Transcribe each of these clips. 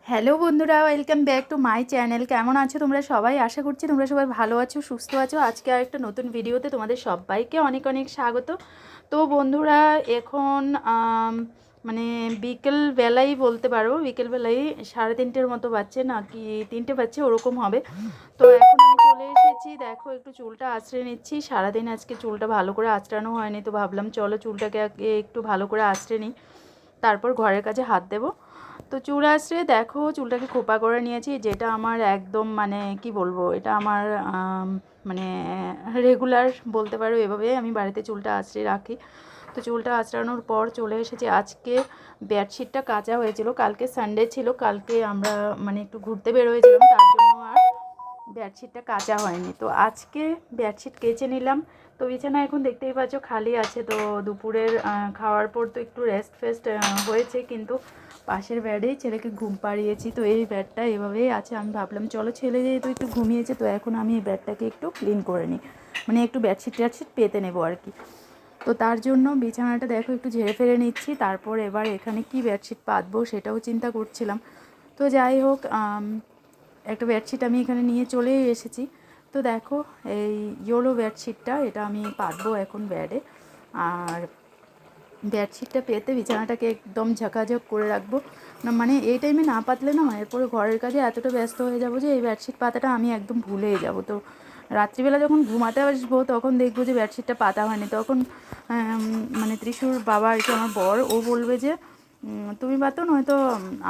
Hello বন্ধুরা, welcome back to my channel. কেমন আছো তোমরা সবাই? আশা করছি তোমরা সবাই ভালো আছো, সুস্থ আছো। আজকে আর একটা নতুন ভিডিওতে তোমাদের সবাইকে অনেক অনেক স্বাগত। তো বন্ধুরা, এখন মানে বিকেলবেলাই বলতে পারো, বিকেলবেলায় 3:30 মতো বাজছে, নাকি 3টে বাজছে ওরকম হবে। তো এখন আমি চলে এসেছি, দেখো একটু চুলটা আঁচড়ে নিচ্ছি। সারাদিন আজকে চুলটা ভালো করে আঁচড়ানো হয়নি, তো ভাবলাম চলো চুলটাকে একটু ভালো করে আঁচড়ে নিই, তারপর ঘরের কাজে হাত দেবো। তো চুল আঁচড়ে দেখো চুলটাকে খোপা করে নিয়েছি, যেটা আমার একদম মানে কি বলবো, এটা আমার মানে রেগুলার বলতে পারো। এভাবে আমি বাড়িতে চুলটা আঁচড়ে রাখি। তো চুলটা আঁচড়ানোর পর চলে এসেছি। আজকে বেডশিটটা কাচা হয়েছিল, কালকে সানডে ছিল, কালকে আমরা মানে একটু ঘুরতে বেরোয়েছিলাম, তার জন্য আর বেডশিটটা কাচা হয়নি। তো আজকে বেডশিট কেচে নিলাম। তো বিছানা এখন দেখতেই পাচ্ছ খালি আছে। তো দুপুরের খাওয়ার পর তো একটু রেস্ট ফেস্ট হয়েছে, কিন্তু পাশের বেডেই ছেলেকে ঘুম পাড়িয়েছি। তো এই বেডটা এভাবেই আছে। আমি ভাবলাম চলো, ছেলে যেহেতু একটু ঘুমিয়েছে, তো এখন আমি এই বেডটাকে একটু ক্লিন করে নিই, মানে একটু বেডশিট টেডশিট পেতে নেবো আর কি। তো তার জন্য বিছানাটা দেখো একটু ঝেড়ে ফেলে নিচ্ছি। তারপর এবার এখানে কি বেডশিট পাতবো সেটাও চিন্তা করছিলাম। তো যাই হোক, একটা বেডশিট আমি এখানে নিয়ে চলে এসেছি। তো দেখো এই ইয়েলো বেডশিটটা, এটা আমি পাতবো এখন বেডে। আর বেডশিটটা পেতে বিছানাটাকে একদম ঝাঁকাঝাঁক করে রাখবো না, মানে এই টাইমে না পাতলে না, এরপরে ঘরের কাজে এতটা ব্যস্ত হয়ে যাবো যে এই বেডশিট পাতাটা আমি একদম ভুলেই যাবো। তো রাত্রিবেলা যখন ঘুমাতে আসবো তখন দেখবো যে বেডশিটটা পাতা হয়নি। তখন মানে ত্রিশুর বাবা আর কি, আমার বর, ও বলবে যে তুমি পাতো, নয়তো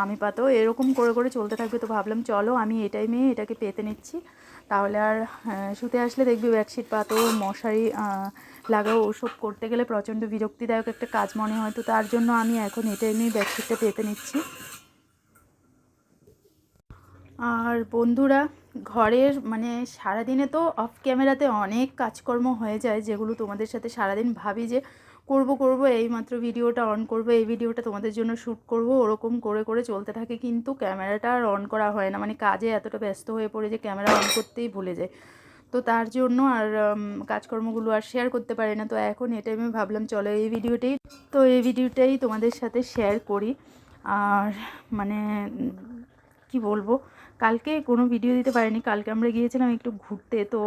আমি পাতো, এরকম করে করে চলতে থাকবে। তো ভাবলাম চলো আমি এই টাইমে এটাকে পেতে নিচ্ছি, তাহলে আর শুতে আসলে দেখবি বেডশিট পাতো, মশারি লাগাও, ওসব করতে গেলে প্রচণ্ড বিরক্তিদায়ক একটা কাজ মনে হয়। তো তার জন্য আমি এখন এই টাইমেই বেডশিটটা পেতে নিচ্ছি। আর বন্ধুরা, ঘরের মানে সারাদিনে তো অফ ক্যামেরাতে অনেক কাজকর্ম হয়ে যায়, যেগুলো তোমাদের সাথে সারাদিন ভাবি যে করব করব, এইমাত্র ভিডিওটা অন করব, এই ভিডিওটা তোমাদের জন্য শ্যুট করব, ওরকম করে করে চলতে থাকে, কিন্তু ক্যামেরাটা আর অন করা হয় না। মানে কাজে এতটা ব্যস্ত হয়ে পড়ে যে ক্যামেরা অন করতেই ভুলে যায়। তো তার জন্য আর কাজকর্মগুলো আর শেয়ার করতে পারি না। তো এখন এটা আমি ভাবলাম চলো এই ভিডিওটাই তোমাদের সাথে শেয়ার করি। আর মানে কি বলবো, কালকে কোনো ভিডিও দিতে পারিনি। কালকে আমরা গিয়েছিলাম একটু ঘুরতে, তো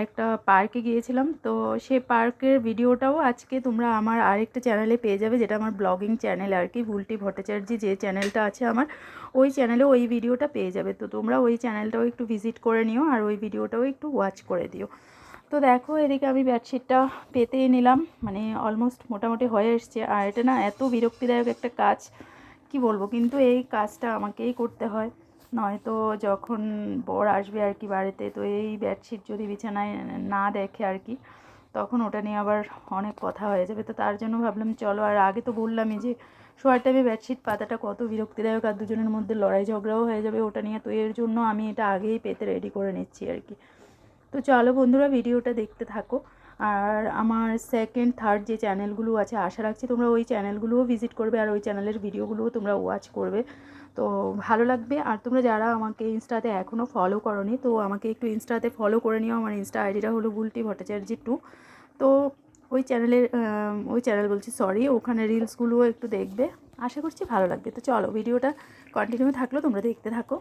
একটা পার্কে গিয়েছিলাম। তো সেই পার্কের ভিডিওটাও আজকে তোমরা আমার আরেকটা চ্যানেলে পেয়ে যাবে, যেটা আমার ব্লগিং চ্যানেল আর কি, বুলটি ভট্টাচার্য যে চ্যানেলটা আছে আমার, ওই চ্যানেলে ওই ভিডিওটা পেয়ে যাবে। তো তোমরা ওই চ্যানেলটাও একটু ভিজিট করে নিও, আর ওই ভিডিওটাও একটু ওয়াচ করে দিও। তো দেখো এদিকে আমি বেডশিটটা পেতেই নিলাম, মানে অলমোস্ট মোটামুটি হয়ে এসছে। আর এটা না এত বিরক্তিদায়ক একটা কাজ, কি বলবো, কিন্তু এই কাজটা আমাকেই করতে হয়, নয়তো যখন বর আসবে আর কি বাড়িতে, তো এই বেডশিট যদি বিছানায় না দেখে আর কি, তখন ওটা নিয়ে আবার অনেক কথা হয়ে যাবে। তো তার জন্য ভাবলাম চলো, আর আগে তো বললামই যে শোয়ার টাইমে বেডশিট পাতাটা কত বিরক্তিদায়ক, আর দুজনের মধ্যে লড়াই ঝগড়াও হয়ে যাবে ওটা নিয়ে। তো এর জন্য আমি এটা আগেই পেতে রেডি করে নিচ্ছি আর কি। তো চলো বন্ধুরা, ভিডিওটা দেখতে থাকো। আর আমার সেকেন্ড থার্ড যে চ্যানেলগুলো আছে, আশা রাখছি তোমরা ওই চ্যানেলগুলোও ভিজিট করবে, আর ওই চ্যানেলের ভিডিওগুলোও তোমরা ওয়াচ করবে, তো ভালো লাগবে। আর তোমরা যারা আমাকে ইনস্টাতে এখনও ফলো করোনি, তো আমাকে একটু ইনস্টাতে ফলো করে নিও। আমার ইনস্টা আইডিটা হলো বুলটি ভট্টাচার্য 2। তো ওই চ্যানেল বলছি, সরি, ওখানে রিলসগুলোও একটু দেখবে, আশা করছি ভালো লাগবে। তো চলো ভিডিওটা কন্টিনিউ থাকলো, তোমরা দেখতে থাকো।